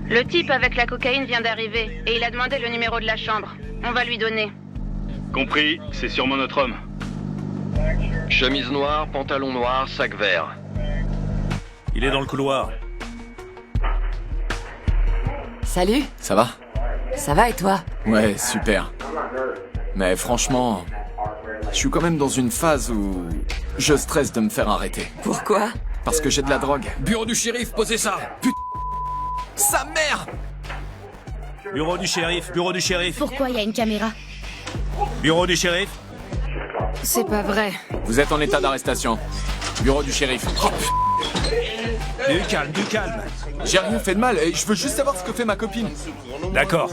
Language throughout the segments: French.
Le type avec la cocaïne vient d'arriver et il a demandé le numéro de la chambre. On va lui donner. Compris, c'est sûrement notre homme. Chemise noire, pantalon noir, sac vert. Il est dans le couloir. Salut, Ça va? ça va et toi? Ouais, super. Mais franchement, je suis quand même dans une phase où je stresse de me faire arrêter. Pourquoi? Parce que j'ai de la drogue. Bureau du shérif, posez ça! Putain! Sa mère! Bureau du shérif, bureau du shérif. Pourquoi il y a une caméra? Bureau du shérif. C'est pas vrai. Vous êtes en état d'arrestation. Bureau du shérif. Oh, Du calme, du calme. j'ai rien fait de mal et je veux juste savoir ce que fait ma copine. D'accord.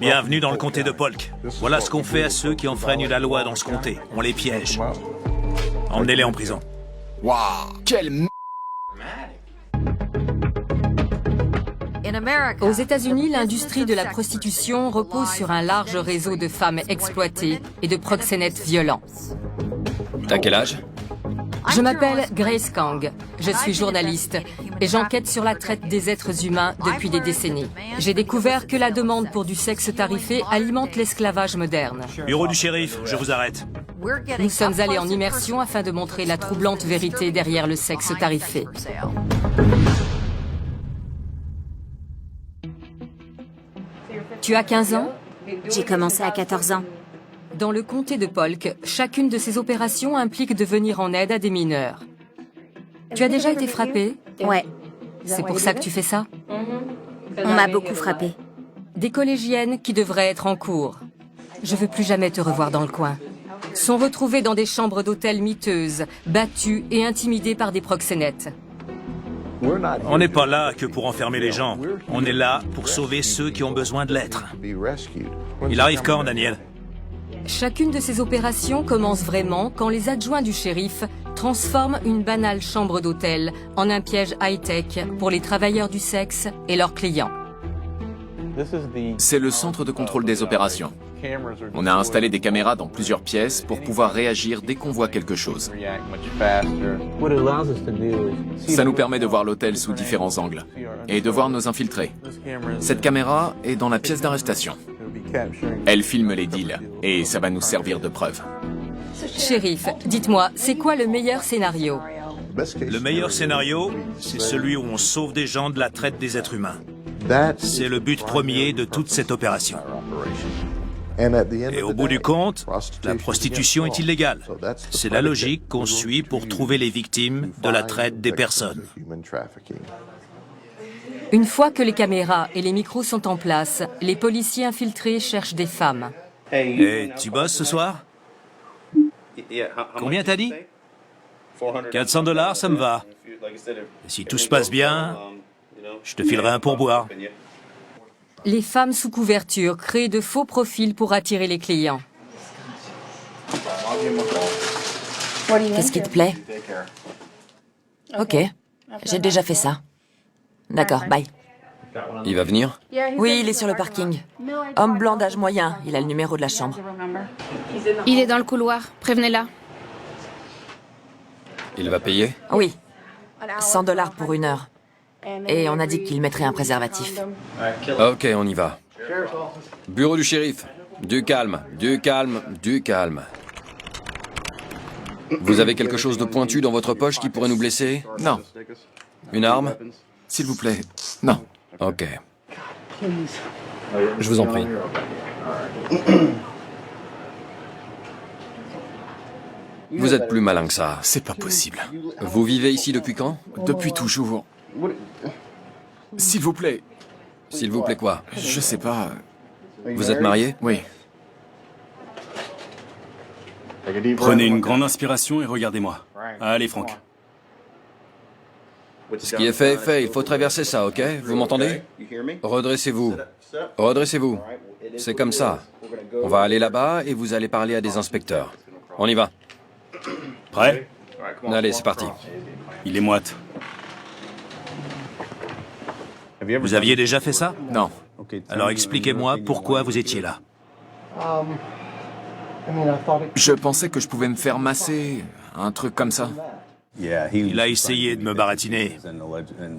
Bienvenue dans le comté de Polk. Voilà ce qu'on fait à ceux qui enfreignent la loi dans ce comté. On les piège. Emmenez-les en prison. Waouh! Quelle m... Aux États-Unis, l'industrie de la prostitution repose sur un large réseau de femmes exploitées et de proxénètes violents. T'as quel âge? Je m'appelle Grace Kang. Je suis journaliste et j'enquête sur la traite des êtres humains depuis des décennies. J'ai découvert que la demande pour du sexe tarifé alimente l'esclavage moderne. Bureau du shérif, je vous arrête. Nous sommes allés en immersion afin de montrer la troublante vérité derrière le sexe tarifé. Tu as 15 ans? J'ai commencé à 14 ans. Dans le comté de Polk, chacune de ces opérations implique de venir en aide à des mineurs. Tu as déjà été frappé? Ouais, C'est pour ça que tu fais ça? on m'a beaucoup frappé. Des collégiennes qui devraient être en cours. Je veux plus jamais te revoir dans le coin. Sont retrouvées dans des chambres d'hôtel miteuses, battues et intimidées par des proxénètes. On n'est pas là que pour enfermer les gens. On est là pour sauver ceux qui ont besoin de l'être. Il arrive quand, Daniel? Chacune de ces opérations commence vraiment quand les adjoints du shérif transforment une banale chambre d'hôtel en un piège high-tech pour les travailleurs du sexe et leurs clients. C'est le centre de contrôle des opérations. On a installé des caméras dans plusieurs pièces pour pouvoir réagir dès qu'on voit quelque chose. Ça nous permet de voir l'hôtel sous différents angles et de voir nos infiltrés. Cette caméra est dans la pièce d'arrestation. Elle filme les deals et ça va nous servir de preuve. Shérif, dites-moi, c'est quoi le meilleur scénario? Le meilleur scénario, c'est celui où on sauve des gens de la traite des êtres humains. C'est le but premier de toute cette opération. Et au bout du compte, la prostitution est illégale. C'est la logique qu'on suit pour trouver les victimes de la traite des personnes. Une fois que les caméras et les micros sont en place, les policiers infiltrés cherchent des femmes. Et tu bosses ce soir? Combien t'as dit? $400, ça me va. Et si tout se passe bien, je te filerai un pourboire. Les femmes sous couverture créent de faux profils pour attirer les clients. Qu'est-ce qui te plaît? Ok, j'ai déjà fait ça. D'accord, bye. Il va venir? Oui, il est sur le parking. Homme blanc d'âge moyen, il a le numéro de la chambre. Il est dans le couloir, prévenez-la. Il va payer? Oui, $100 pour 1 heure. Et on a dit qu'il mettrait un préservatif. Ok, on y va. Bureau du shérif. Du calme, du calme, du calme. Vous avez quelque chose de pointu dans votre poche qui pourrait nous blesser? Non. Une arme? S'il vous plaît. Non. Ok. Je vous en prie. Vous êtes plus malin que ça. C'est pas possible. Vous vivez ici depuis quand? Depuis toujours. S'il vous plaît. S'il vous plaît quoi? Je sais pas. Vous êtes marié? Oui. Prenez une grande inspiration et regardez-moi. Allez, Franck. Ce qui est fait est fait. Il faut traverser ça, ok? Vous m'entendez? Redressez-vous. Redressez-vous. C'est comme ça. On va aller là-bas et vous allez parler à des inspecteurs. On y va. Prêt? Allez, c'est parti. Il est moite. Vous aviez déjà fait ça? Non. Alors expliquez-moi pourquoi vous étiez là. Je pensais que je pouvais me faire masser, un truc comme ça. Il a essayé de me baratiner.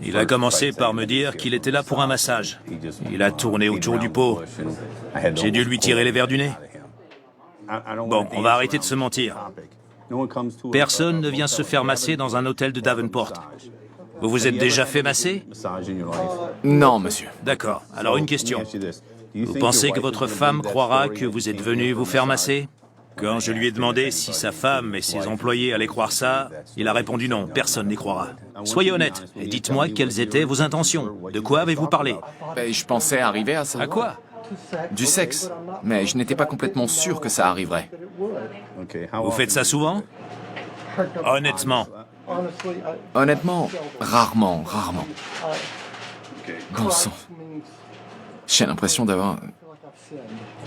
Il a commencé par me dire qu'il était là pour un massage. Il a tourné autour du pot. J'ai dû lui tirer les verres du nez. Bon, on va arrêter de se mentir. Personne ne vient se faire masser dans un hôtel de Davenport. Vous vous êtes déjà fait masser? Non, monsieur. D'accord. Alors une question. Vous pensez que votre femme croira que vous êtes venu vous faire masser? Quand je lui ai demandé si sa femme et ses employés allaient croire ça, il a répondu non, personne n'y croira. Soyez honnête et dites-moi quelles étaient vos intentions. De quoi avez-vous parlé? Je pensais arriver à ça. À quoi? Du sexe. Mais je n'étais pas complètement sûr que ça arriverait. Vous faites ça souvent? Honnêtement. Honnêtement, rarement. Bon sang. J'ai l'impression d'avoir...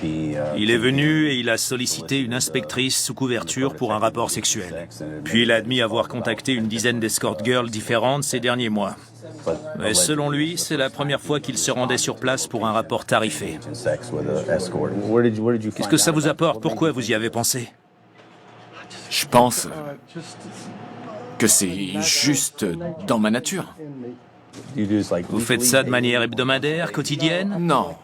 Il est venu et il a sollicité une inspectrice sous couverture pour un rapport sexuel. Puis il a admis avoir contacté une dizaine d'escort girls différentes ces derniers mois. Mais selon lui, c'est la première fois qu'il se rendait sur place pour un rapport tarifé. Qu'est-ce que ça vous apporte? Pourquoi vous y avez pensé? Je pense que c'est juste dans ma nature. Vous faites ça de manière hebdomadaire, quotidienne? Non.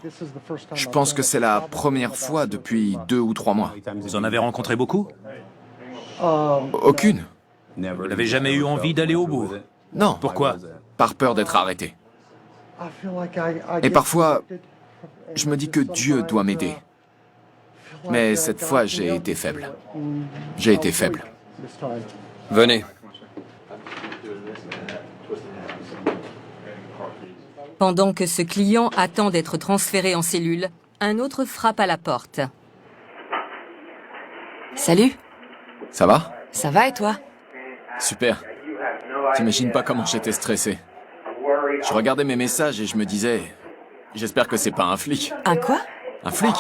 Je pense que c'est la première fois depuis 2 ou 3 mois. Vous en avez rencontré beaucoup? Aucune. Vous n'avez jamais eu envie d'aller au bout? Non. Pourquoi? Par peur d'être arrêté. Et parfois, je me dis que Dieu doit m'aider. Mais cette fois, j'ai été faible. Venez. Pendant que ce client attend d'être transféré en cellule, un autre frappe à la porte. Salut, Ça va? ça va et toi? Super. T'imagines pas comment j'étais stressé. Je regardais mes messages et je me disais... J'espère que c'est pas un flic. Un quoi? Un flic?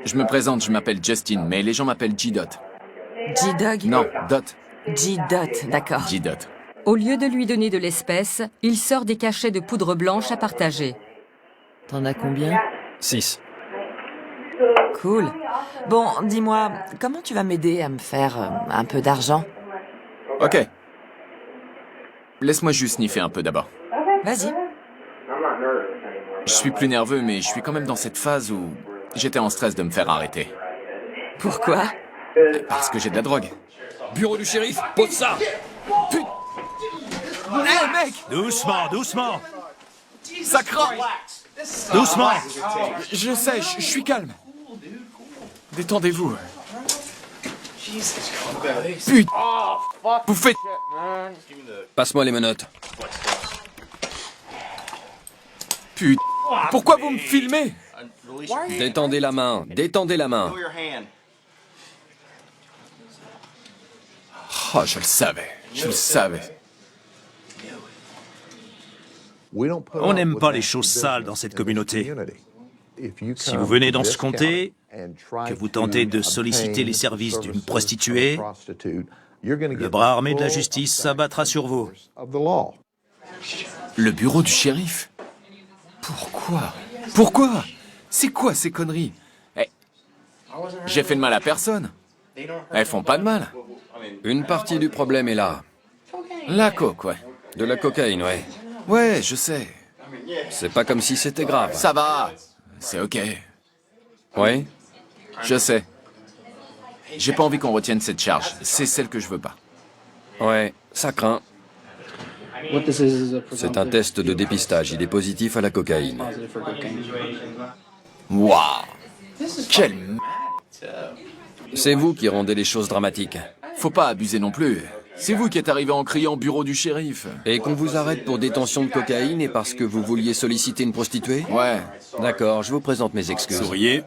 Je me présente, je m'appelle Justin, mais les gens m'appellent G-Dot. G-Dog? Non, Dot. G-Dot, d'accord. G-Dot. Au lieu de lui donner de l'espèce, il sort des cachets de poudre blanche à partager. T'en as combien? 6. Cool. Bon, dis-moi, comment tu vas m'aider à me faire un peu d'argent? Ok. Laisse-moi juste sniffer un peu d'abord. Vas-y. Je suis plus nerveux, mais je suis quand même dans cette phase où j'étais en stress de me faire arrêter. Pourquoi? Parce que j'ai de la drogue. Bureau du shérif, pose ça! Putain! Hé, mec! Doucement! Ça craint! Doucement! Je sais, je suis calme. Détendez-vous. Putain! Vous faites... Passe-moi les menottes. Putain! Pourquoi vous me filmez? Détendez la main. Oh, je le savais. On n'aime pas les choses sales dans cette communauté. Si vous venez dans ce comté, que vous tentez de solliciter les services d'une prostituée, le bras armé de la justice s'abattra sur vous. Le bureau du shérif? Pourquoi? C'est quoi ces conneries? J'ai fait de mal à personne. Elles font pas de mal. Une partie du problème est là. La coke, ouais. De la cocaïne, ouais. Ouais, je sais. C'est pas comme si c'était grave. Ça va. C'est ok. Ouais? Je sais. J'ai pas envie qu'on retienne cette charge. C'est celle que je veux pas. Ouais, ça craint. C'est un test de dépistage. Il est positif à la cocaïne. Waouh. Quelle m... C'est vous qui rendez les choses dramatiques. Faut pas abuser non plus. C'est vous qui êtes arrivé en criant bureau du shérif. Et qu'on vous arrête pour détention de cocaïne et parce que vous vouliez solliciter une prostituée? Ouais. D'accord, je vous présente mes excuses. Souriez.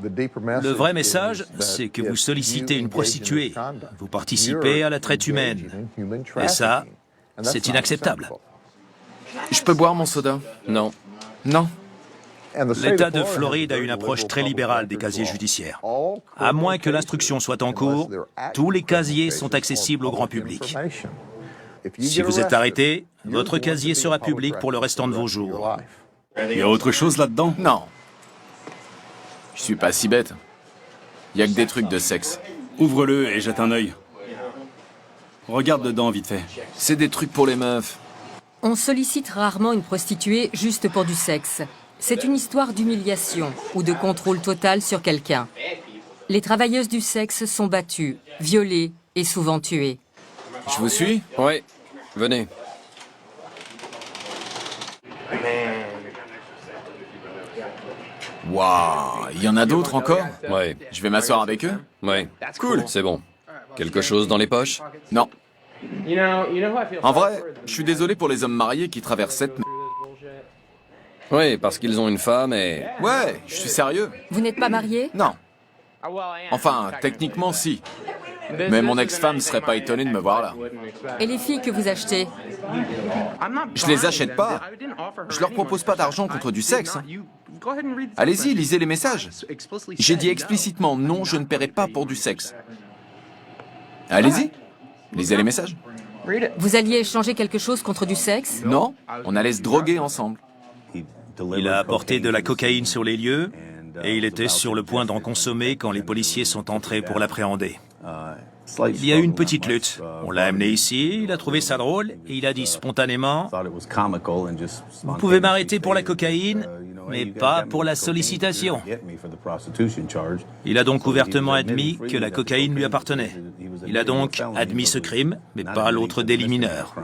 Le vrai message, c'est que vous sollicitez une prostituée. Vous participez à la traite humaine. Et ça, c'est inacceptable. Je peux boire mon soda? Non. Non. L'État de Floride a une approche très libérale des casiers judiciaires. À moins que l'instruction soit en cours, tous les casiers sont accessibles au grand public. Si vous êtes arrêté, votre casier sera public pour le restant de vos jours. Il y a autre chose là-dedans? Non. Je suis pas si bête. Y a que des trucs de sexe. Ouvre-le et jette un œil. Regarde dedans, vite fait. C'est des trucs pour les meufs. On sollicite rarement une prostituée juste pour du sexe. C'est une histoire d'humiliation ou de contrôle total sur quelqu'un. Les travailleuses du sexe sont battues, violées et souvent tuées. Je vous suis? Ouais, venez. Waouh, il y en a d'autres encore? Ouais, Je vais m'asseoir avec eux? ouais. Cool. C'est bon. Quelque chose dans les poches? Non. En vrai, je suis désolé pour les hommes mariés qui traversent cette... Oui, parce qu'ils ont une femme et... Ouais, je suis sérieux. Vous n'êtes pas marié? Non. Enfin, techniquement, si. Mais mon ex-femme serait pas étonnée de me voir là. Et les filles que vous achetez? Je les achète pas. Je leur propose pas d'argent contre du sexe. Allez-y, lisez les messages. J'ai dit explicitement non, je ne paierai pas pour du sexe. Allez-y, lisez les messages. Vous alliez échanger quelque chose contre du sexe? Non, on allait se droguer ensemble. Il a apporté de la cocaïne sur les lieux et il était sur le point d'en consommer quand les policiers sont entrés pour l'appréhender. Il y a eu une petite lutte. On l'a amené ici, il a trouvé ça drôle et il a dit spontanément « Vous pouvez m'arrêter pour la cocaïne, mais pas pour la sollicitation. » Il a donc ouvertement admis que la cocaïne lui appartenait. Il a donc admis ce crime, mais pas l'autre délit mineur.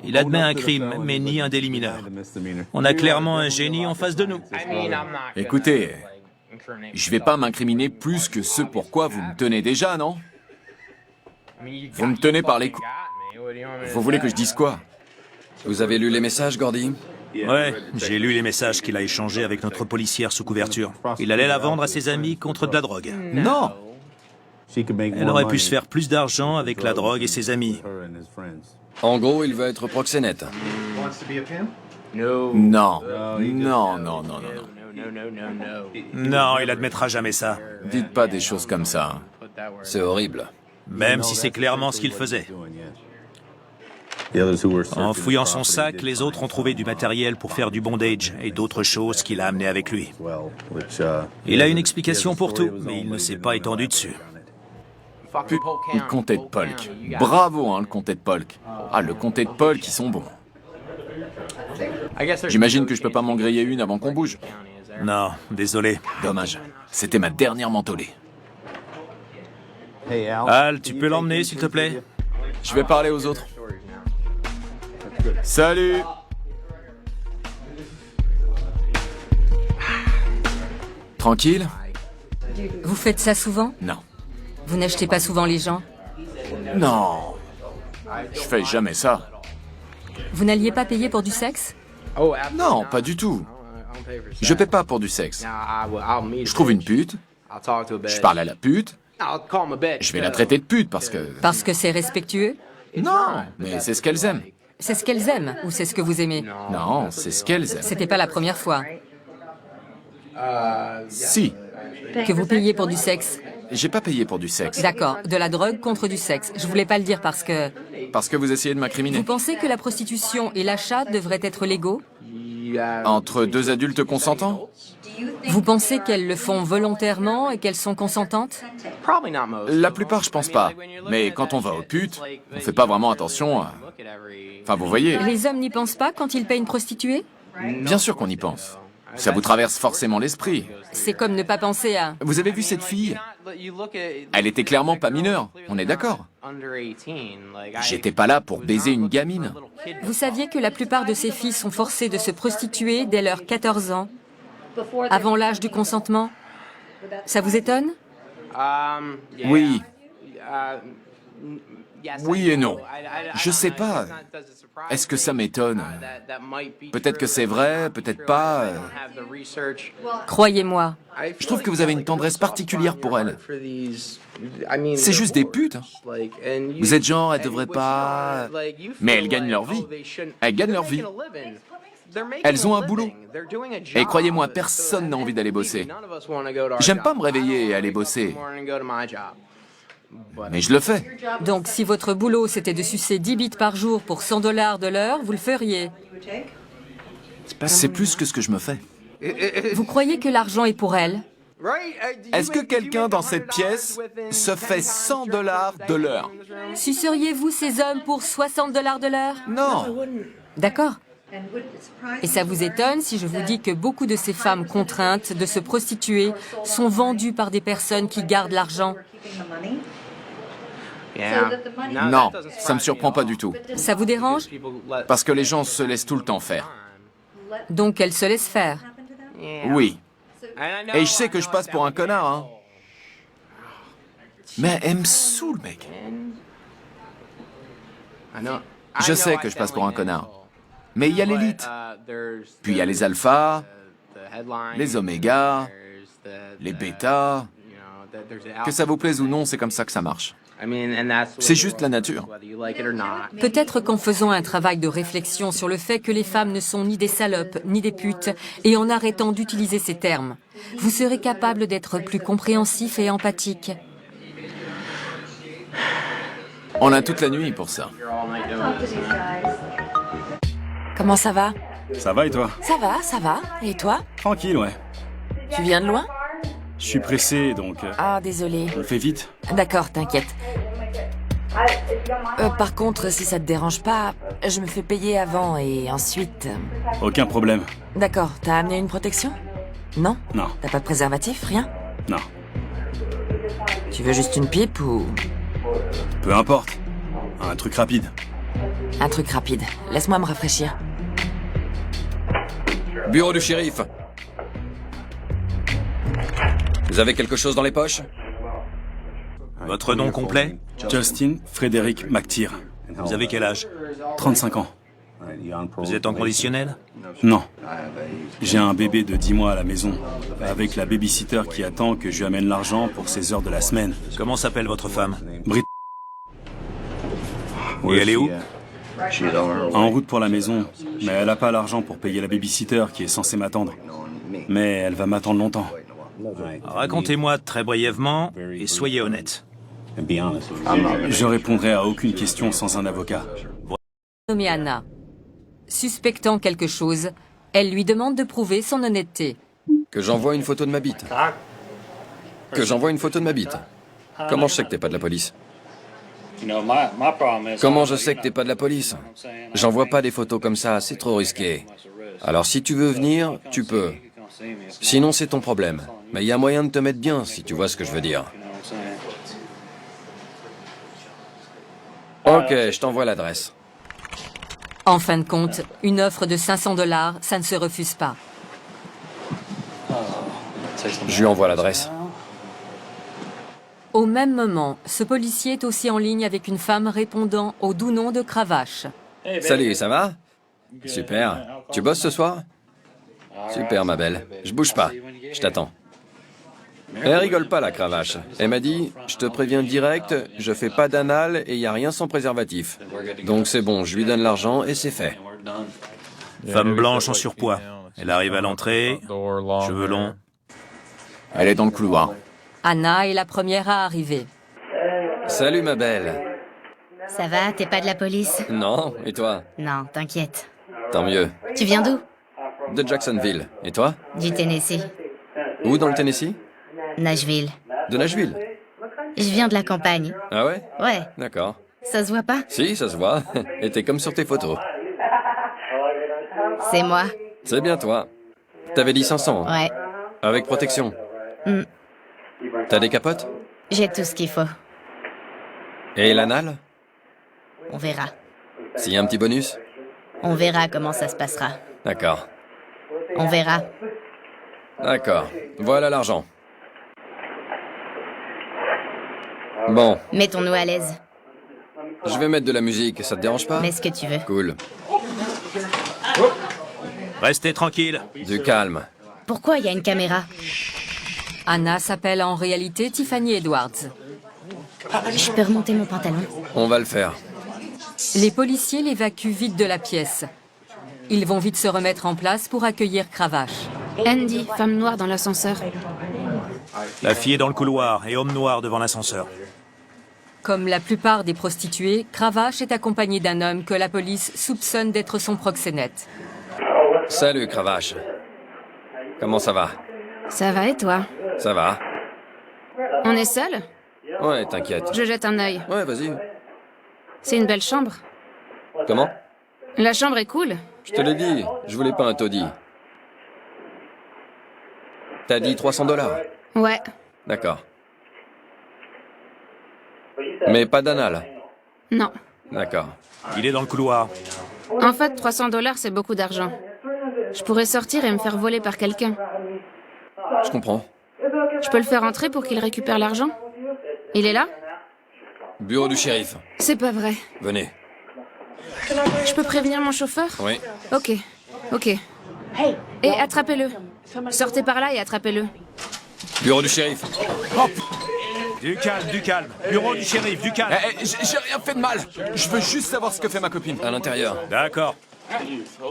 Il admet un crime, mais ni un délit mineur. On a clairement un génie en face de nous. Écoutez, je vais pas m'incriminer plus que ce pour quoi vous me tenez déjà, non? Vous me tenez par les couilles. Vous voulez que je dise quoi? Vous avez lu les messages, Gordy? Ouais, j'ai lu les messages qu'il a échangés avec notre policière sous couverture. Il allait la vendre à ses amis contre de la drogue. Non! Elle aurait pu se faire plus d'argent avec la drogue et ses amis. En gros, il veut être proxénète. Non. Non, non, non, non, non. Non, il admettra jamais ça. Dites pas des choses comme ça. C'est horrible. Même si c'est clairement ce qu'il faisait. En fouillant son sac, les autres ont trouvé du matériel pour faire du bondage et d'autres choses qu'il a amenées avec lui. Il a une explication pour tout, mais il ne s'est pas étendu dessus. Le comté de Polk. Bravo, hein, le comté de Polk. Ah, le comté de Polk, ils sont bons. J'imagine que je peux pas m'en griller une avant qu'on bouge. Non, désolé. Dommage. C'était ma dernière mentholée. Al, tu peux l'emmener, s'il te plaît? Je vais parler aux autres. Salut! Tranquille? Vous faites ça souvent? Non. Vous n'achetez pas souvent les gens? Non. Je fais jamais ça. Vous n'alliez pas payer pour du sexe? Non, pas du tout. Je paie pas pour du sexe. Je trouve une pute, je parle à la pute, je vais la traiter de pute parce que... Parce que c'est respectueux? Non, mais c'est ce qu'elles aiment. C'est ce qu'elles aiment ou c'est ce que vous aimez? Non, c'est ce qu'elles aiment. C'était pas la première fois Si, que vous payez pour du sexe. j'ai pas payé pour du sexe. D'accord, de la drogue contre du sexe. Je voulais pas le dire parce que... Parce que vous essayez de m'incriminer. Vous pensez que la prostitution et l'achat devraient être légaux? Entre deux adultes consentants? Vous pensez qu'elles le font volontairement et qu'elles sont consentantes? La plupart, je pense pas. Mais quand on va aux putes, on fait pas vraiment attention à... Enfin, vous voyez, Les hommes n'y pensent pas quand ils payent une prostituée? bien sûr qu'on y pense. Ça vous traverse forcément l'esprit. C'est comme ne pas penser à... Vous avez vu cette fille? Elle était clairement pas mineure, on est d'accord? J'étais pas là pour baiser une gamine. Vous saviez que la plupart de ces filles sont forcées de se prostituer dès leurs 14 ans, avant l'âge du consentement? Ça vous étonne? Oui. Oui et non. Je sais pas. Est-ce que ça m'étonne? Peut-être que c'est vrai, peut-être pas. Croyez-moi. Je trouve que vous avez une tendresse particulière pour elles. C'est juste des putes. Vous êtes genre, elles devraient pas... Mais elles gagnent leur vie. Elles gagnent leur vie. Elles ont un boulot. Et croyez-moi, personne n'a envie d'aller bosser. J'aime pas me réveiller et aller bosser. Mais je le fais. Donc si votre boulot c'était de sucer 10 bits par jour pour 100 $ de l'heure, vous le feriez? C'est plus que ce que je me fais. Vous croyez que l'argent est pour elles? Est-ce que quelqu'un dans cette pièce se fait 100 $ de l'heure? Suceriez-vous ces hommes pour 60 $ de l'heure? Non. D'accord. Et ça vous étonne si je vous dis que beaucoup de ces femmes contraintes de se prostituer sont vendues par des personnes qui gardent l'argent? Non, ça me surprend pas du tout. Ça vous dérange? Parce que les gens se laissent tout le temps faire. Donc elles se laissent faire. Oui. Et je sais que je passe pour un connard, hein. Mais elle me saoule, mec. Je sais que je passe pour un connard. Mais il y a l'élite. Puis il y a les alphas, les omégas, les bêtas. Que ça vous plaise ou non, c'est comme ça que ça marche. C'est juste la nature. Peut-être qu'en faisant un travail de réflexion sur le fait que les femmes ne sont ni des salopes, ni des putes, et en arrêtant d'utiliser ces termes, vous serez capable d'être plus compréhensif et empathique. On a toute la nuit pour ça. Comment ça va? Ça va et toi? Ça va. Et toi? Tranquille, ouais. Tu viens de loin? Je suis pressé, donc Ah, désolé. on le fait vite. D'accord, t'inquiète. Par contre, si ça te dérange pas, je me fais payer avant et ensuite... Aucun problème. D'accord, t'as amené une protection? Non? Non, T'as pas de préservatif? Rien? non. Tu veux juste une pipe ou... Peu importe. Un truc rapide. Un truc rapide. Laisse-moi me rafraîchir. Bureau du shérif. Vous avez quelque chose dans les poches? Votre nom complet? Justin Frédéric McTeer. Vous avez quel âge? 35 ans. Vous êtes en conditionnel? Non. J'ai un bébé de 10 mois à la maison, avec la babysitter qui attend que je lui amène l'argent pour ses heures de la semaine. Comment s'appelle votre femme? Brit. Et elle est où? En route pour la maison, mais elle n'a pas l'argent pour payer la babysitter qui est censée m'attendre. Mais elle va m'attendre longtemps. Racontez-moi très brièvement et soyez honnête. Je répondrai à aucune question sans un avocat. Nommée Anna. Suspectant quelque chose, elle lui demande de prouver son honnêteté. Que j'envoie une photo de ma bite. Comment je sais que t'es pas de la police? Comment je sais que t'es pas de la police? J'envoie pas des photos comme ça, c'est trop risqué. Alors si tu veux venir, tu peux. Sinon c'est ton problème. Mais il y a moyen de te mettre bien, si tu vois ce que je veux dire. Ok, je t'envoie l'adresse. En fin de compte, une offre de 500 $, ça ne se refuse pas. Je lui envoie l'adresse. Au même moment, ce policier est aussi en ligne avec une femme répondant au doux nom de Cravache. Salut, ça va? Super. Tu bosses ce soir? Super, ma belle. Je bouge pas. Je t'attends. Elle rigole pas, la Cravache. Elle m'a dit, je te préviens direct, je fais pas d'anal et y a rien sans préservatif. Donc c'est bon, je lui donne l'argent et c'est fait. Femme blanche en surpoids. Elle arrive à l'entrée, cheveux longs. Elle est dans le couloir. Anna est la première à arriver. Salut, ma belle. Ça va, t'es pas de la police? Non, et toi? Non, t'inquiète. Tant mieux. Tu viens d'où? De Jacksonville. Et toi? Du Tennessee. Où dans le Tennessee? Nashville. De Nashville. Je viens de la campagne. Ah ouais? Ouais, D'accord. ça se voit pas? Si, ça se voit. Et t'es comme sur tes photos. C'est moi. C'est bien toi. T'avais dit 500. Ouais. Avec protection. T'as des capotes? J'ai tout ce qu'il faut. Et l'anal? On verra. S'il y a un petit bonus? On verra comment ça se passera. D'accord. On verra. D'accord. Voilà l'argent. Bon, Mettons-nous à l'aise. je vais mettre de la musique, ça te dérange pas? Mets ce que tu veux. Cool. Restez tranquille. Du calme. Pourquoi il y a une caméra? Anna s'appelle en réalité Tiffany Edwards. Je peux remonter mon pantalon? On va le faire. Les policiers l'évacuent vite de la pièce. Ils vont vite se remettre en place pour accueillir Cravache. Andy, femme noire dans l'ascenseur. La fille est dans le couloir et homme noir devant l'ascenseur. Comme la plupart des prostituées, Cravache est accompagné d'un homme que la police soupçonne d'être son proxénète. Salut, Cravache. Comment ça va? Ça va et toi? Ça va? On est seul? Ouais, t'inquiète. Je jette un œil. Ouais, vas-y. C'est une belle chambre. Comment? La chambre est cool. Je te l'ai dit, je voulais pas un taudis. T'as dit 300 $? Ouais. D'accord. Mais pas d'anal? Non. D'accord. Il est dans le couloir. En fait, 300 $, c'est beaucoup d'argent. Je pourrais sortir et me faire voler par quelqu'un. Je comprends. Je peux le faire entrer pour qu'il récupère l'argent? Il est là? Bureau du shérif. C'est pas vrai. Venez. Je peux prévenir mon chauffeur? Oui. Ok. Ok. Et attrapez-le. Sortez par là et attrapez-le. Bureau du shérif. Du calme, du calme. Bureau du shérif, du calme. J'ai rien fait de mal. Je veux juste savoir ce que fait ma copine. À l'intérieur. D'accord.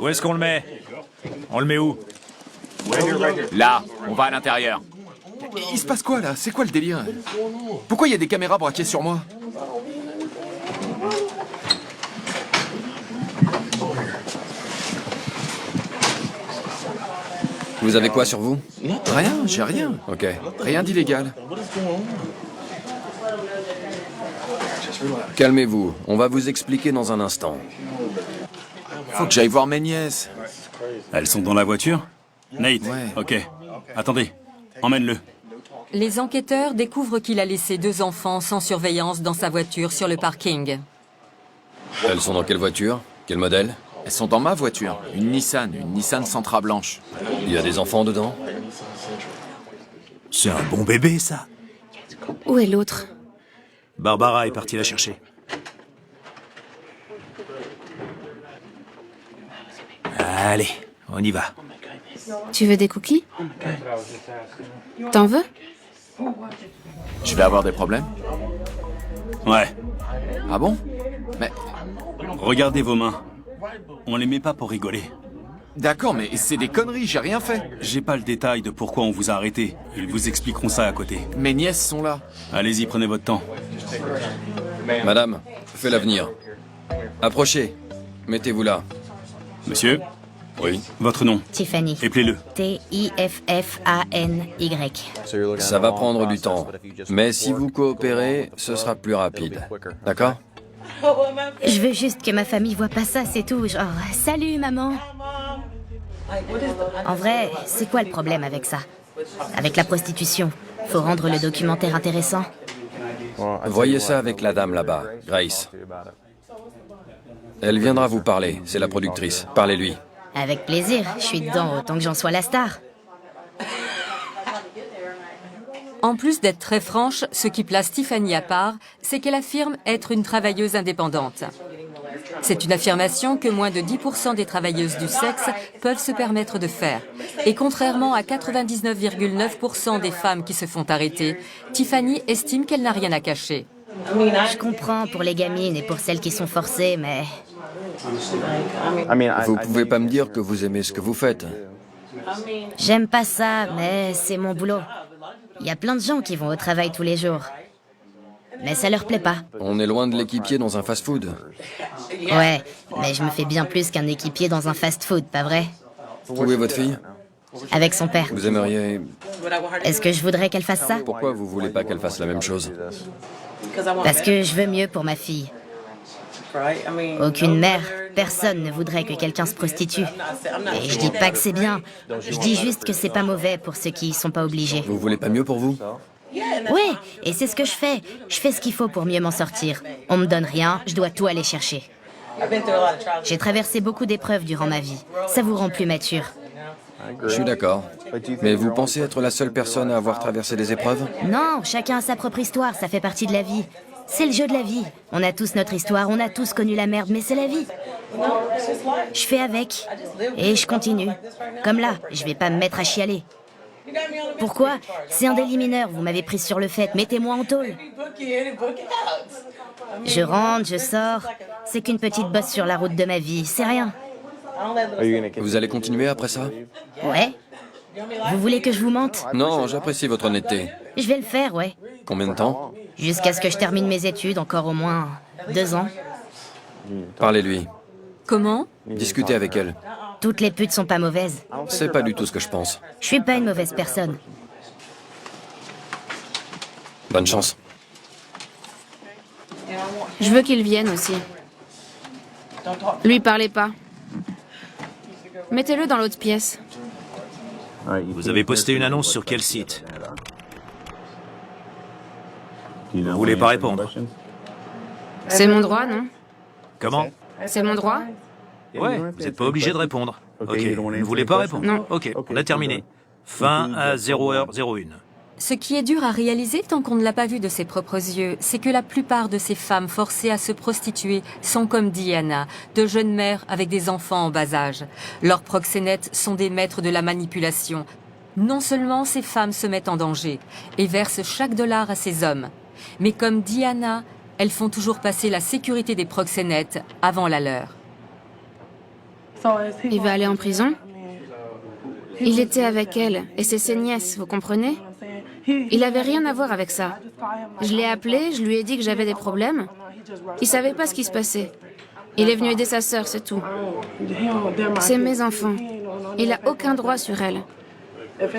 Où est-ce qu'on le met? On le met où? Là, on va à l'intérieur. Il se passe quoi là? C'est quoi le délire? Pourquoi il y a des caméras braquées sur moi? Vous avez quoi sur vous? Rien, j'ai rien. Ok. Rien d'illégal. Calmez-vous, on va vous expliquer dans un instant. Faut que j'aille voir mes nièces. Elles sont dans la voiture? Nate, Ouais. ok. Attendez, emmène-le. Les enquêteurs découvrent qu'il a laissé 2 enfants sans surveillance dans sa voiture sur le parking. Elles sont dans quelle voiture? Quel modèle? Elles sont dans ma voiture. Une Nissan Sentra blanche. Il y a des enfants dedans? C'est un bon bébé, ça. Où est l'autre? Barbara est partie la chercher. Allez, on y va. Tu veux des cookies? T'en veux? Je vais avoir des problèmes? Ouais. Ah bon? Mais Regardez vos mains. On les met pas pour rigoler. d'accord, mais c'est des conneries, j'ai rien fait. J'ai pas le détail de pourquoi on vous a arrêté. Ils vous expliqueront ça à côté. Mes nièces sont là. Allez-y, prenez votre temps. Madame, fais l'avenir. Approchez. Mettez-vous là. Monsieur, Oui. votre nom. Tiffany. Appelez-le. Tiffany. Ça va prendre du temps. Mais si vous coopérez, ce sera plus rapide. D'accord? Je veux juste que ma famille voit pas ça, c'est tout. Genre, salut maman. En vrai, c'est quoi le problème avec ça? Avec la prostitution. Faut rendre le documentaire intéressant. Voyez ça avec la dame là-bas, Grace. Elle viendra vous parler, c'est la productrice. Parlez-lui. Avec plaisir, je suis dedans autant que j'en sois la star. En plus d'être très franche, ce qui place Tiffany à part, c'est qu'elle affirme être une travailleuse indépendante. C'est une affirmation que moins de 10% des travailleuses du sexe peuvent se permettre de faire. Et contrairement à 99,9% des femmes qui se font arrêter, Tiffany estime qu'elle n'a rien à cacher. Je comprends pour les gamines et pour celles qui sont forcées, mais... Vous pouvez pas me dire que vous aimez ce que vous faites. J'aime pas ça, mais c'est mon boulot. Il y a plein de gens qui vont au travail tous les jours. Mais ça leur plaît pas. On est loin de l'équipier dans un fast-food. Ouais, mais je me fais bien plus qu'un équipier dans un fast-food, pas vrai? Où est votre fille? Avec son père. Vous aimeriez... Est-ce que je voudrais qu'elle fasse ça? Pourquoi vous voulez pas qu'elle fasse la même chose? Parce que je veux mieux pour ma fille. Aucune mère, personne ne voudrait que quelqu'un se prostitue. Et je dis pas que c'est bien, je dis juste que c'est pas mauvais pour ceux qui y sont pas obligés. Vous voulez pas mieux pour vous? Ouais, et c'est ce que je fais. Je fais ce qu'il faut pour mieux m'en sortir. On me donne rien, je dois tout aller chercher. J'ai traversé beaucoup d'épreuves durant ma vie. Ça vous rend plus mature. Je suis d'accord. Mais vous pensez être la seule personne à avoir traversé des épreuves? Non, chacun a sa propre histoire, ça fait partie de la vie. C'est le jeu de la vie. On a tous notre histoire, on a tous connu la merde, mais c'est la vie. Je fais avec. Et je continue. Comme là, je vais pas me mettre à chialer. Pourquoi? C'est un délit mineur, vous m'avez prise sur le fait, mettez-moi en tôle. Je rentre, je sors. C'est qu'une petite bosse sur la route de ma vie, c'est rien. Vous allez continuer après ça? Ouais? Vous voulez que je vous mente? Non, j'apprécie votre honnêteté. Je vais le faire, ouais. Combien de temps? Jusqu'à ce que je termine mes études, encore au moins 2 ans. Parlez-lui. Comment? Discutez avec elle. Toutes les putes sont pas mauvaises. C'est pas du tout ce que je pense. Je suis pas une mauvaise personne. Bonne chance. Je veux qu'il vienne aussi. Lui parlez pas. Mettez-le dans l'autre pièce. Vous avez posté une annonce sur quel site? Vous voulez pas répondre? C'est mon droit, non? Comment? C'est mon droit? Ouais, vous n'êtes pas obligé de répondre. Ok, vous ne voulez pas répondre? Non. Ok, on a terminé. Fin à 0h01. Ce qui est dur à réaliser tant qu'on ne l'a pas vu de ses propres yeux, c'est que la plupart de ces femmes forcées à se prostituer sont comme Diana, de jeunes mères avec des enfants en bas âge. Leurs proxénètes sont des maîtres de la manipulation. Non seulement ces femmes se mettent en danger et versent chaque dollar à ces hommes, mais comme Diana, elles font toujours passer la sécurité des proxénètes avant la leur. Il va aller en prison? Il était avec elle, et c'est ses nièces, vous comprenez? Il avait rien à voir avec ça. Je l'ai appelé, je lui ai dit que j'avais des problèmes. Il savait pas ce qui se passait. Il est venu aider sa sœur, c'est tout. C'est mes enfants. Il a aucun droit sur elle.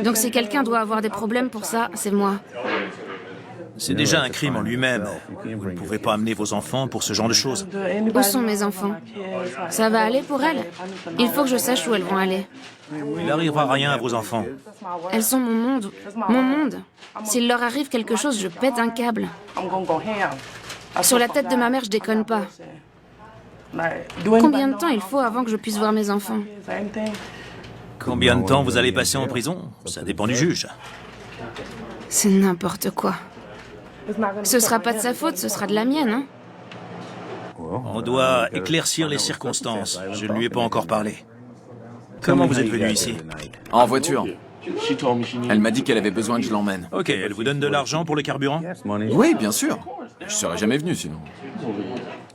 Donc si quelqu'un doit avoir des problèmes pour ça, c'est moi. C'est déjà un crime en lui-même. Vous ne pouvez pas amener vos enfants pour ce genre de choses. Où sont mes enfants? Ça va aller pour elles? Il faut que je sache où elles vont aller. Il n'arrivera rien à vos enfants. Elles sont mon monde. Mon monde. S'il leur arrive quelque chose, je pète un câble. Sur la tête de ma mère, je déconne pas. Combien de temps il faut avant que je puisse voir mes enfants? Combien de temps vous allez passer en prison? Ça dépend du juge. C'est n'importe quoi. Ce sera pas de sa faute, ce sera de la mienne, hein? On doit éclaircir les circonstances. Je ne lui ai pas encore parlé. Comment vous êtes venu ici? En voiture. Elle m'a dit qu'elle avait besoin que je l'emmène. Ok, elle vous donne de l'argent pour le carburant? Oui, bien sûr. Je serais jamais venu sinon.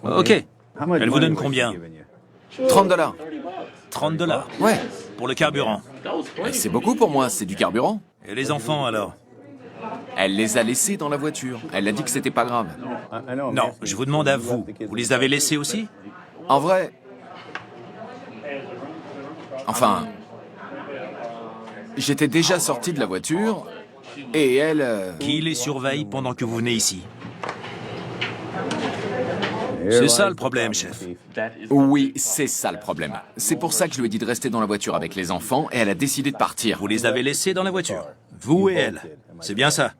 Ok. Elle vous donne combien? 30 dollars. 30 dollars. Ouais. Pour le carburant. C'est beaucoup pour moi, c'est du carburant. Et les enfants alors? Elle les a laissés dans la voiture. Elle a dit que c'était pas grave. Non, je vous demande à vous. Vous les avez laissés aussi? En vrai... Enfin... J'étais déjà sorti de la voiture, et elle... Qui les surveille pendant que vous venez ici? C'est ça le problème, chef. Oui, c'est ça le problème. C'est pour ça que je lui ai dit de rester dans la voiture avec les enfants, et elle a décidé de partir. Vous les avez laissés dans la voiture? Vous et elle? C'est bien ça?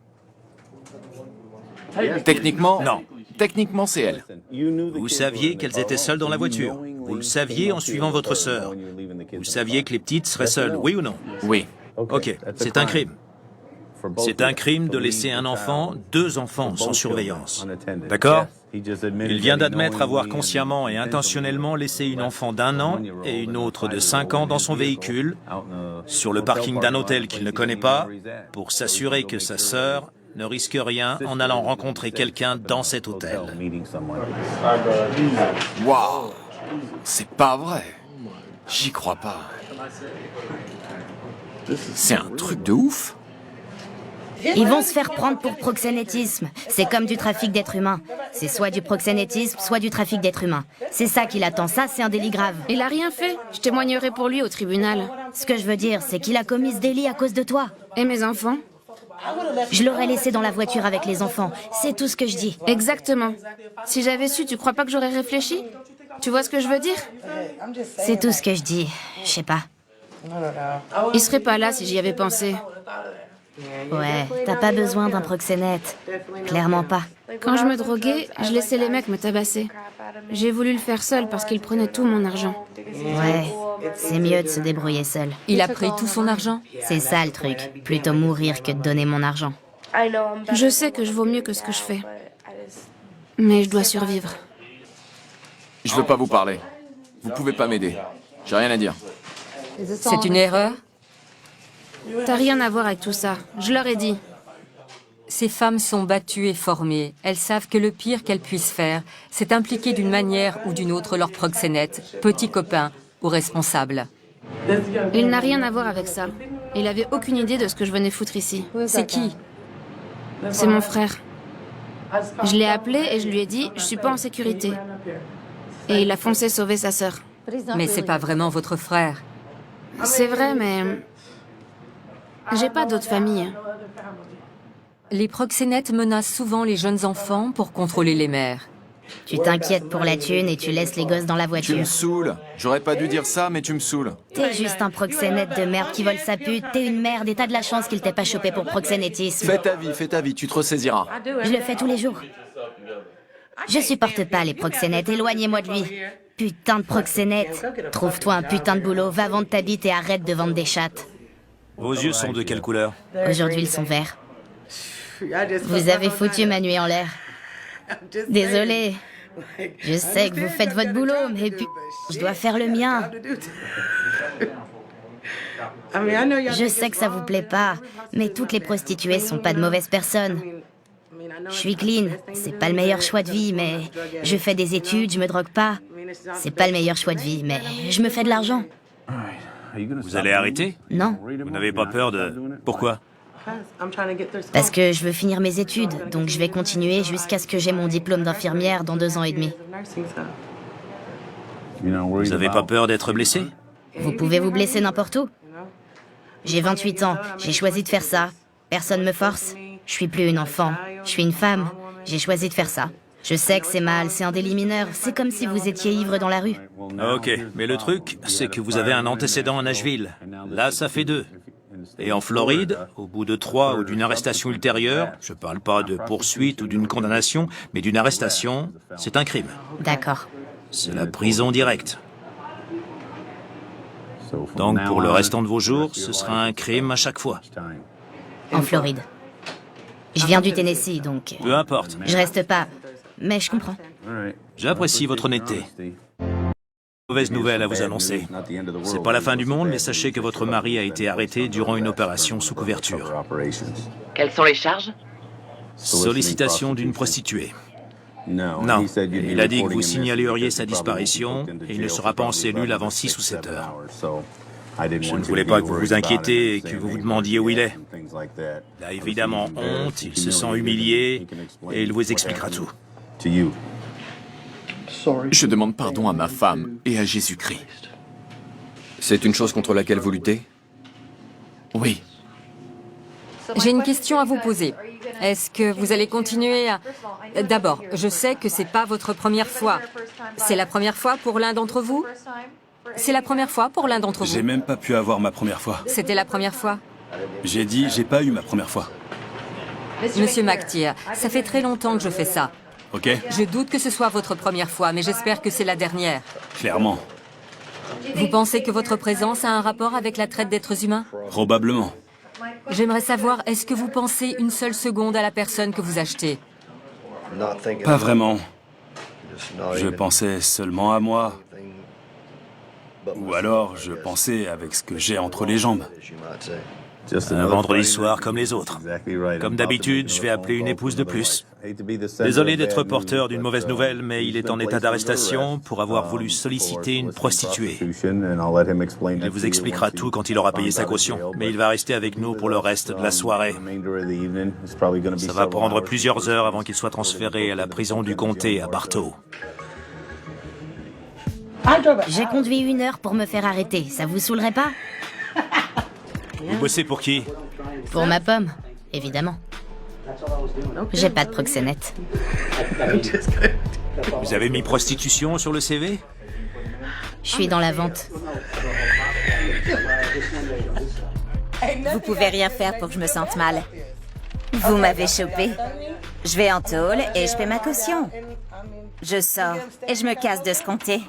Techniquement... Non. Techniquement, c'est elle. Vous saviez qu'elles étaient seules dans la voiture. Vous le saviez en suivant votre sœur. Vous saviez que les petites seraient seules, oui ou non? Oui. Ok, c'est un crime. C'est un crime de laisser un enfant, 2 enfants sans surveillance. D'accord? Il vient d'admettre avoir consciemment et intentionnellement laissé une enfant d'1 an et une autre de 5 ans dans son véhicule, sur le parking d'un hôtel qu'il ne connaît pas, pour s'assurer que sa sœur ne risque rien en allant rencontrer quelqu'un dans cet hôtel. Waouh! C'est pas vrai. J'y crois pas. C'est un truc de ouf. Ils vont se faire prendre pour proxénétisme. C'est comme du trafic d'êtres humains. C'est soit du proxénétisme, soit du trafic d'êtres humains. C'est ça qu'il attend. Ça, c'est un délit grave. Il a rien fait. Je témoignerai pour lui au tribunal. Ce que je veux dire, c'est qu'il a commis ce délit à cause de toi. Et mes enfants? Je l'aurais laissé dans la voiture avec les enfants. C'est tout ce que je dis. Exactement. Si j'avais su, tu crois pas que j'aurais réfléchi? Tu vois ce que je veux dire? C'est tout ce que je dis. Je sais pas. Il serait pas là si j'y avais pensé. Ouais, t'as pas besoin d'un proxénète. Clairement pas. Quand je me droguais, je laissais les mecs me tabasser. J'ai voulu le faire seul parce qu'ils prenaient tout mon argent. Ouais, c'est mieux de se débrouiller seul. Il a pris tout son argent? C'est ça le truc. Plutôt mourir que de donner mon argent. Je sais que je vaux mieux que ce que je fais. Mais je dois survivre. Je veux pas vous parler. Vous pouvez pas m'aider. J'ai rien à dire. C'est une erreur? T'as rien à voir avec tout ça. Je leur ai dit. Ces femmes sont battues et formées. Elles savent que le pire qu'elles puissent faire, c'est impliquer d'une manière ou d'une autre leurs proxénètes, petits copains ou responsables. Il n'a rien à voir avec ça. Il avait aucune idée de ce que je venais foutre ici. C'est qui? C'est mon frère. Je l'ai appelé et je lui ai dit, je suis pas en sécurité. Et il a foncé sauver sa sœur. Mais c'est pas vraiment votre frère. C'est vrai, mais... j'ai pas d'autre famille. Les proxénètes menacent souvent les jeunes enfants pour contrôler les mères. Tu t'inquiètes pour la thune et tu laisses les gosses dans la Tu voiture. me saoules. J'aurais pas dû dire ça, mais tu me saoules. T'es juste un proxénète de merde qui vole sa pute. T'es une merde et t'as de la chance qu'il t'ait pas chopé pour proxénétisme. Fais ta vie, tu te ressaisiras. Je le fais tous les jours. Je supporte pas les proxénètes, éloignez-moi de lui. Putain de proxénète. Trouve-toi un putain de boulot, va vendre ta bite et arrête de vendre des chattes. Vos yeux sont de quelle couleur? Aujourd'hui, ils sont verts. Vous avez foutu ma nuit en l'air. Désolée. Je sais que vous faites votre boulot, mais je dois faire le mien. Je sais que ça vous plaît pas, mais toutes les prostituées sont pas de mauvaises personnes. Je suis clean, c'est pas le meilleur choix de vie, mais je fais des études, je me drogue pas. C'est pas le meilleur choix de vie, mais je me fais de l'argent. Vous allez arrêter? Non, Vous n'avez pas peur de... Pourquoi? parce que je veux finir mes études, donc je vais continuer jusqu'à ce que j'ai mon diplôme d'infirmière dans 2 ans et demi. Vous n'avez pas peur d'être blessé? Vous pouvez vous blesser n'importe où. J'ai 28 ans, j'ai choisi de faire ça. Personne me force. Je suis plus une enfant, je suis une femme. J'ai choisi de faire ça. Je sais que c'est mal, c'est un délit mineur. C'est comme si vous étiez ivre dans la rue. Ok, mais le truc, c'est que vous avez un antécédent à Nashville. Là, ça fait 2. Et en Floride, au bout de 3 ou d'une arrestation ultérieure, je parle pas de poursuite ou d'une condamnation, mais d'une arrestation, c'est un crime. D'accord. C'est la prison directe. Donc pour le restant de vos jours, ce sera un crime à chaque fois. En Floride. Je viens du Tennessee, donc Peu importe. je reste pas. Mais je comprends. J'apprécie votre honnêteté. Mauvaise nouvelle à vous annoncer. C'est pas la fin du monde, mais sachez que votre mari a été arrêté durant une opération sous couverture. Quelles sont les charges? Sollicitation d'une prostituée. Non, il a dit que vous signaleriez sa disparition et il ne sera pas en cellule avant 6 ou 7 heures. Je ne voulais pas que vous vous inquiétiez et que vous vous demandiez où il est. Il a évidemment honte, il se sent humilié et il vous expliquera tout. Je demande pardon à ma femme et à Jésus-Christ. C'est une chose contre laquelle vous luttez? Oui. J'ai une question à vous poser. Est-ce que vous allez continuer à... D'abord, je sais que c'est pas votre première fois. C'est la première fois pour l'un d'entre vous? C'est la première fois pour l'un d'entre J'ai vous? même pas pu avoir ma première fois. C'était la première fois? J'ai dit, j'ai pas eu ma première fois. Monsieur McTeer, ça fait très longtemps que je fais ça. Ok? Je doute que ce soit votre première fois, mais j'espère que c'est la dernière. Clairement. Vous pensez que votre présence a un rapport avec la traite d'êtres humains? Probablement. J'aimerais savoir, est-ce que vous pensez une seule seconde à la personne que vous achetez? Pas vraiment. Je pensais seulement à moi. Ou alors, je pensais avec ce que j'ai entre les jambes. Un vendredi soir comme les autres. Comme d'habitude, je vais appeler une épouse de plus. Désolé d'être porteur d'une mauvaise nouvelle, mais il est en état d'arrestation pour avoir voulu solliciter une prostituée. Il vous expliquera tout quand il aura payé sa caution, mais il va rester avec nous pour le reste de la soirée. Ça va prendre plusieurs heures avant qu'il soit transféré à la prison du comté à Bartow. J'ai conduit 1 heure pour me faire arrêter. Ça vous saoulerait pas? Vous bossez pour qui? Pour ma pomme, évidemment. J'ai pas de proxénète. Vous avez mis prostitution sur le CV? Je suis dans la vente. Vous pouvez rien faire pour que je me sente mal. Vous m'avez chopé. Je vais en tôle et je paie ma caution. Je sors et je me casse de ce comté.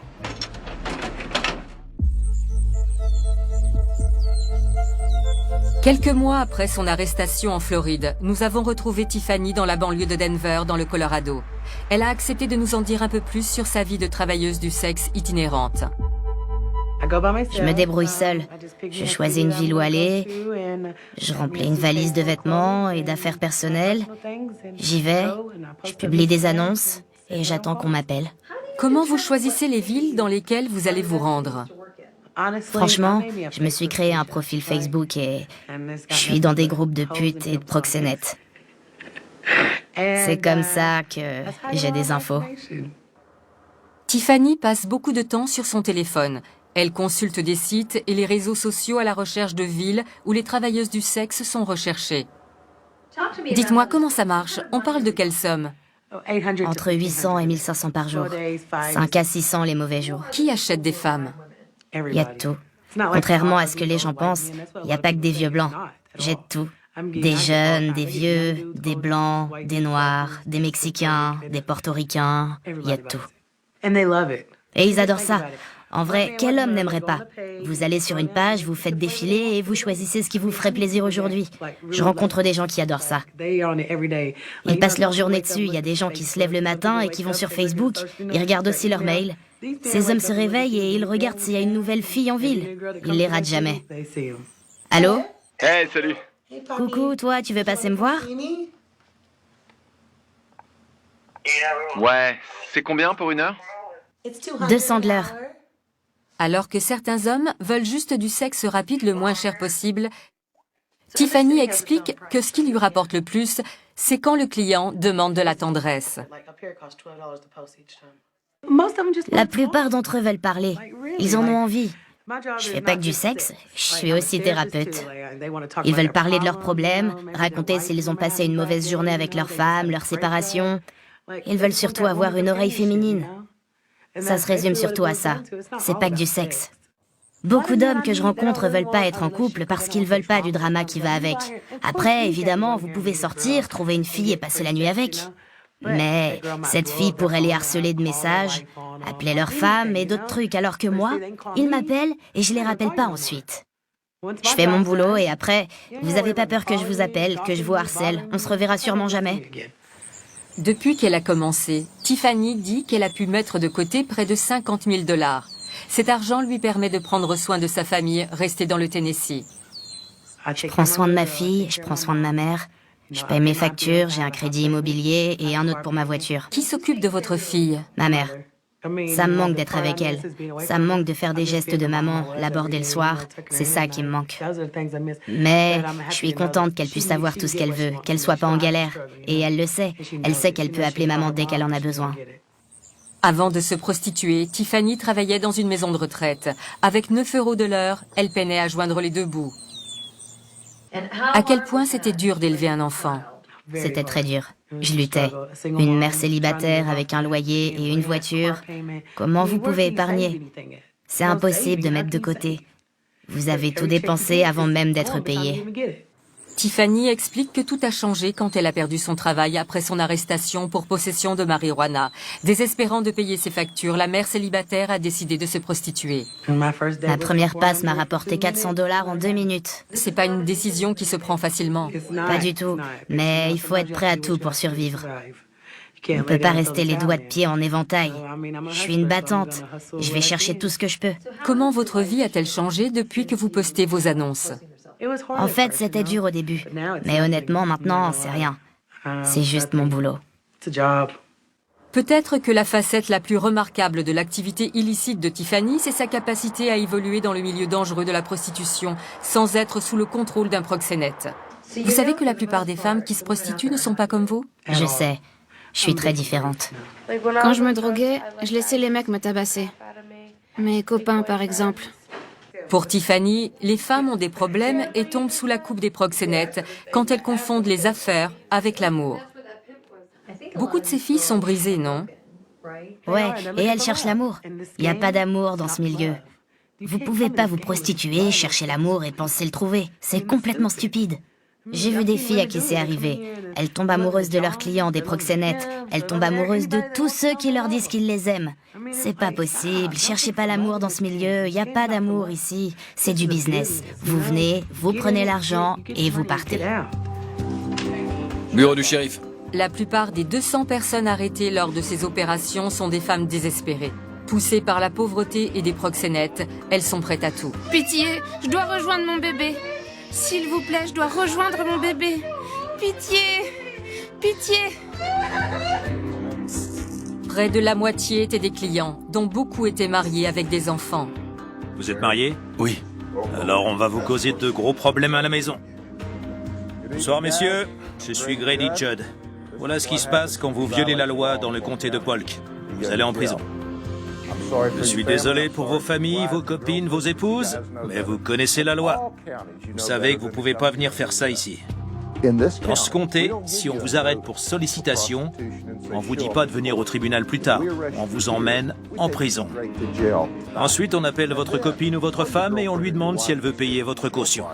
Quelques mois après son arrestation en Floride, nous avons retrouvé Tiffany dans la banlieue de Denver, dans le Colorado. Elle a accepté de nous en dire un peu plus sur sa vie de travailleuse du sexe itinérante. Je me débrouille seule. Je choisis une ville où aller. Je remplis une valise de vêtements et d'affaires personnelles. J'y vais. Je publie des annonces et j'attends qu'on m'appelle. Comment vous choisissez les villes dans lesquelles vous allez vous rendre? Franchement, je me suis créé un profil Facebook et je suis dans des groupes de putes et de proxénètes. C'est comme ça que j'ai des infos. Tiffany passe beaucoup de temps sur son téléphone. Elle consulte des sites et les réseaux sociaux à la recherche de villes où les travailleuses du sexe sont recherchées. Dites-moi comment ça marche. On parle de quelle somme? Entre 800 et 1500 par jour. 5 à 600 les mauvais jours. Qui achète des femmes? Il y a de tout. Contrairement à ce que les gens pensent, il n'y a pas que des vieux blancs. J'ai de tout. Des jeunes, des vieux, des blancs, des noirs, des Mexicains, des Portoricains. Il y a de tout. Et ils adorent ça. En vrai, quel homme n'aimerait pas? Vous allez sur une page, vous faites défiler et vous choisissez ce qui vous ferait plaisir aujourd'hui. Je rencontre des gens qui adorent ça. Ils passent leur journée dessus. Il y a des gens qui se lèvent le matin et qui vont sur Facebook. Ils regardent aussi leurs mails. Ces hommes se réveillent et ils regardent s'il y a une nouvelle fille en ville. Ils les ratent jamais. Allô? Hey, salut. Coucou, toi, tu veux passer me voir? Ouais, c'est combien pour 1 heure? 200 de l'heure. Alors que certains hommes veulent juste du sexe rapide le moins cher possible, Tiffany explique que ce qui lui rapporte le plus, c'est quand le client demande de la tendresse. La plupart d'entre eux veulent parler. Ils en ont envie. Je fais pas que du sexe, je suis aussi thérapeute. Ils veulent parler de leurs problèmes, raconter s'ils ont passé une mauvaise journée avec leur femme, leur séparation. Ils veulent surtout avoir une oreille féminine. Ça se résume surtout à ça. C'est pas que du sexe. Beaucoup d'hommes que je rencontre veulent pas être en couple parce qu'ils veulent pas du drama qui va avec. Après, évidemment, vous pouvez sortir, trouver une fille et passer la nuit avec. Mais cette fille pourrait les harceler de messages, appeler leur femme et d'autres trucs, alors que moi, ils m'appellent et je les rappelle pas ensuite. Je fais mon boulot et après, vous avez pas peur que je vous appelle, que je vous harcèle. On se reverra sûrement jamais. Depuis qu'elle a commencé, Tiffany dit qu'elle a pu mettre de côté près de 50 000 $. Cet argent lui permet de prendre soin de sa famille restée dans le Tennessee. Je prends soin de ma fille, je prends soin de ma mère. Je paye mes factures, j'ai un crédit immobilier et un autre pour ma voiture. Qui s'occupe de votre fille? Ma mère. Ça me manque d'être avec elle. Ça me manque de faire des gestes de maman, l'aborder le soir. C'est ça qui me manque. Mais je suis contente qu'elle puisse avoir tout ce qu'elle veut, qu'elle soit pas en galère. Et elle le sait. Elle sait qu'elle peut appeler maman dès qu'elle en a besoin. Avant de se prostituer, Tiffany travaillait dans une maison de retraite. Avec 9 € de l'heure, elle peinait à joindre les deux bouts. À quel point c'était dur d'élever un enfant? C'était très dur. Je luttais. Une mère célibataire avec un loyer et une voiture. Comment vous pouvez épargner? C'est impossible de mettre de côté. Vous avez tout dépensé avant même d'être payé. Tiffany explique que tout a changé quand elle a perdu son travail après son arrestation pour possession de marijuana. Désespérant de payer ses factures, la mère célibataire a décidé de se prostituer. Ma première passe m'a rapporté 400 $ en 2 minutes. C'est pas une décision qui se prend facilement. Pas du tout. Mais il faut être prêt à tout pour survivre. On ne peut pas rester les doigts de pied en éventail. Je suis une battante. Je vais chercher tout ce que je peux. Comment votre vie a-t-elle changé depuis que vous postez vos annonces? En fait, c'était dur au début. Mais honnêtement, maintenant, c'est rien. C'est juste mon boulot. Peut-être que la facette la plus remarquable de l'activité illicite de Tiffany, c'est sa capacité à évoluer dans le milieu dangereux de la prostitution, sans être sous le contrôle d'un proxénète. Vous savez que la plupart des femmes qui se prostituent ne sont pas comme vous? Je sais. Je suis très différente. Quand je me droguais, je laissais les mecs me tabasser. Mes copains, par exemple. Pour Tiffany, les femmes ont des problèmes et tombent sous la coupe des proxénètes quand elles confondent les affaires avec l'amour. Beaucoup de ces filles sont brisées, non? Ouais, et elles cherchent l'amour. Il n'y a pas d'amour dans ce milieu. Vous pouvez pas vous prostituer, chercher l'amour et penser le trouver. C'est complètement stupide. J'ai vu des filles à qui c'est arrivé. Elles tombent amoureuses de leurs clients, des proxénètes. Elles tombent amoureuses de tous ceux qui leur disent qu'ils les aiment. C'est pas possible. Cherchez pas l'amour dans ce milieu. Il n'y a pas d'amour ici. C'est du business. Vous venez, vous prenez l'argent et vous partez. Bureau du shérif. La plupart des 200 personnes arrêtées lors de ces opérations sont des femmes désespérées. Poussées par la pauvreté et des proxénètes, elles sont prêtes à tout. Pitié, je dois rejoindre mon bébé. S'il vous plaît, je dois rejoindre mon bébé. Pitié, pitié. Près de la moitié étaient des clients, dont beaucoup étaient mariés avec des enfants. Vous êtes marié? Oui. Alors on va vous causer de gros problèmes à la maison. Bonsoir messieurs, je suis Grady Judd. Voilà ce qui se passe quand vous violez la loi dans le comté de Polk. Vous allez en prison. Je suis désolé pour vos familles, vos copines, vos épouses, mais vous connaissez la loi. Vous savez que vous pouvez pas venir faire ça ici. Dans ce comté, si on vous arrête pour sollicitation, on vous dit pas de venir au tribunal plus tard. On vous emmène en prison. Ensuite, on appelle votre copine ou votre femme et on lui demande si elle veut payer votre caution.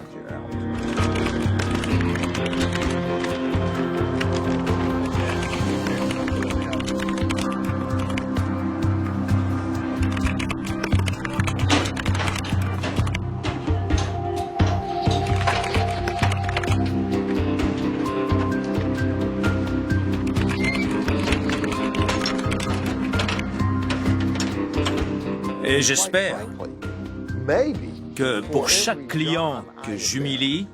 Et j'espère que pour chaque client que j'humilie,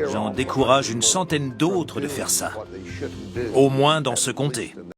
j'en décourage une centaine d'autres de faire ça. Au moins dans ce comté.